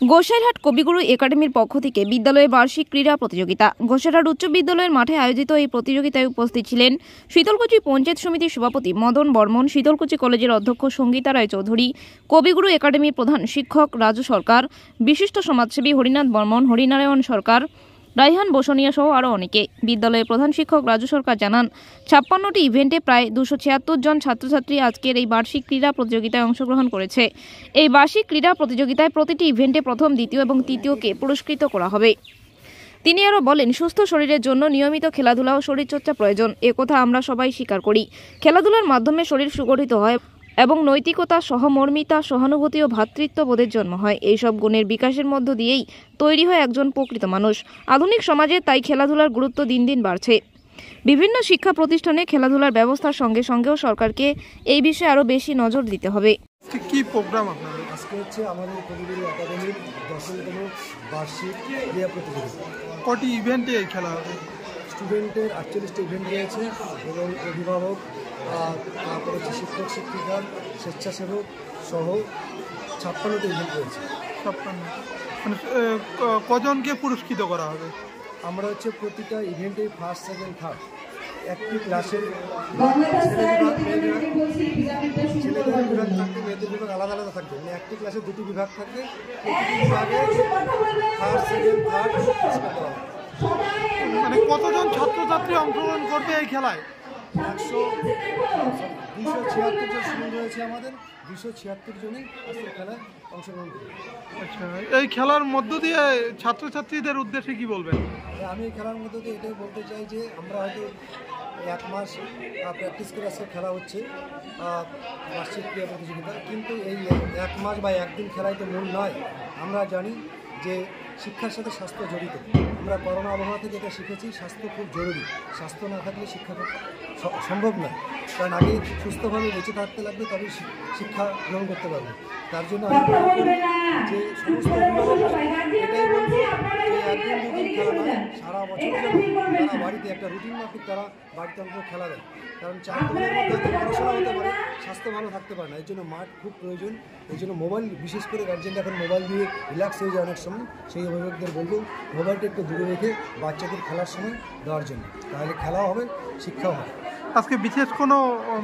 গোসাইরহাট কবিগুরু একাডেমির পক্ষ থেকে বিদ্যালয়ের বার্ষিক ক্রীড়া প্রতিযোগিতা। গোসাইরহাট উচ্চ বিদ্যালয়ের মাঠে আয়োজিত এই প্রতিযোগিতায় উপস্থিত ছিলেন শীতলকুচি পঞ্চায়েত সমিতির সভাপতি মদন বর্মন, শীতলকুচি কলেজের অধ্যক্ষ সঙ্গীতা রায় চৌধুরী, কবিগুরু একাডেমির প্রধান শিক্ষক রাজু সরকার, বিশিষ্ট সমাজসেবী হরিনাথ বর্মন, হরিনারায়ণ সরকার, রাইহান বসনিয়া সহ আরও অনেকে। বিদ্যালয়ের প্রধান শিক্ষক রাজু সরকার জানান, 56টি ইভেন্টে প্রায় 276 জন ছাত্রছাত্রী আজকের এই বার্ষিক ক্রীড়া প্রতিযোগিতায় অংশগ্রহণ করেছে। এই বার্ষিক ক্রীড়া প্রতিযোগিতায় প্রতিটি ইভেন্টে প্রথম, দ্বিতীয় এবং তৃতীয়কে পুরস্কৃত করা হবে। তিনি আরও বলেন, সুস্থ শরীরের জন্য নিয়মিত খেলাধুলা ও শরীরচর্চা প্রয়োজন। একথা আমরা সবাই স্বীকার করি। খেলাধুলার মাধ্যমে শরীর সুগঠিত হয় এবং নৈতিকতা, সহমর্মিতা, সহানুভূতি ও ভ্রাতৃত্ববোধের জন্ম হয়। এইসব গুণের বিকাশের মধ্য দিয়েই তৈরি হয় একজন প্রকৃত মানুষ। আধুনিক সমাজে তাই খেলাধুলার গুরুত্ব দিন দিন বাড়ছে। বিভিন্ন শিক্ষা প্রতিষ্ঠানে খেলাধুলার ব্যবস্থার সঙ্গে সঙ্গেও সরকারকে এই বিষয়ে আরও বেশি নজর দিতে হবে। কি প্রোগ্রাম আপনাদের? আজকে হচ্ছে আমাদের কবিগুরু একাডেমির 10তম বার্ষিক ক্রীড়া প্রতিযোগিতা। কটি ইভেন্টে খেলা হবে? স্টুডেন্টের 48টা ইভেন্ট রয়েছে এবং অভিভাবক, তারপরে হচ্ছে শিক্ষক শিক্ষিকা, স্বেচ্ছাসেবক সহ 56টা ইভেন্ট রয়েছে। 56 মানে কজনকে পুরস্কৃত করা হবে? আমরা হচ্ছে প্রতিটা ইভেন্টে ফার্স্ট, সেকেন্ড, থার্ড একটি ক্লাসের ছেলেদের বিভাগ থাকবে, মেয়েদের বিভাগ আলাদা আলাদা থাকবে। মানে একটি ক্লাসে 2টি বিভাগ থাকবে, প্রতিটি বিভাগে ফার্স্ট, সেকেন্ড, থার্ড পুরস্কার দেওয়া হবে। মানে কতজন ছাত্রছাত্রী অংশগ্রহণ করবে এই খেলায়? 276 জন স্টুডেন্ট রয়েছে আমাদের, 276 জনই আজকে খেলায় অংশগ্রহণ করবে। আচ্ছা, এই খেলার মধ্য দিয়ে ছাত্রছাত্রীদের উদ্দেশ্যে কি বলবেন? আমি এই খেলার মধ্য দিয়ে এটাই বলতে চাই যে আমরা হয়তো 1 মাস প্র্যাকটিস করে আজকে খেলা হচ্ছে বার্ষিক ক্রীড়া প্রতিযোগিতা, কিন্তু এই 1 মাস বা একদিন খেলাই তো মূল নয়। আমরা জানি যে শিক্ষার সাথে স্বাস্থ্য জড়িত। আমরা করোনা আবহাওয়া থেকে যেটা শিখেছি, স্বাস্থ্য খুব জরুরি। স্বাস্থ্য না থাকলে শিক্ষা সম্ভব নয়, কারণ আগে সুস্থভাবে বেঁচে থাকতে লাগবে, তবেই শিক্ষা গ্রহণ করতে পারবে। তার জন্য আমি মনে করি যে সমস্ত এটাই বলবো যে একদিন দুদিন খেলা নয়, সারা বছর তারা বাড়িতে একটা রুটিন মাফিক তারা বাড়িতে অন্তত খেলা দেয়। কারণ 4 দিনের মধ্যে হয়তো পড়াশোনা হতে পারে, স্বাস্থ্য ভালো থাকতে পারে না। এর জন্য মাঠ খুব প্রয়োজন। এই জন্য মোবাইল, বিশেষ করে গার্জেনরা এখন মোবাইল দিয়ে রিল্যাক্স হয়ে যায় অনেক সময়, সেই অভিভাবকদের বলবো মোবাইলটা একটু দূরে রেখে বাচ্চাদের খেলার সময় দেওয়ার জন্য, তাহলে খেলাও হবে, শিক্ষাও হবে। আজকে বিশেষ কোনো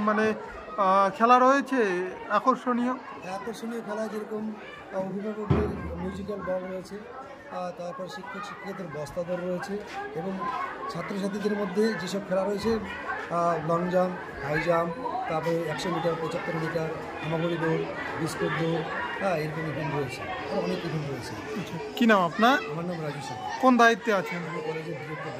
মানে খেলা রয়েছে আকর্ষণীয় খেলা, যেরকম অভিভাবকদের মিউজিক্যাল বল রয়েছে, তারপর শিক্ষক শিক্ষিকাদের বস্তাদর রয়েছে, এবং ছাত্রছাত্রীদের মধ্যে যেসব খেলা রয়েছে লং জাম্প, হাই জাম্প, তারপরে 100 মিটার, 75 মিটার, হামাগুড়ি দৌড়, বিস্কুট দৌড়, এরকম ইভেন্ট রয়েছে, অনেক ইভেন্ট রয়েছে। কি নাম আপনার? আমার নাম রাজু সরকার। কোন দায়িত্বে আছেন? আমি কলেজের ডিরেক্টর।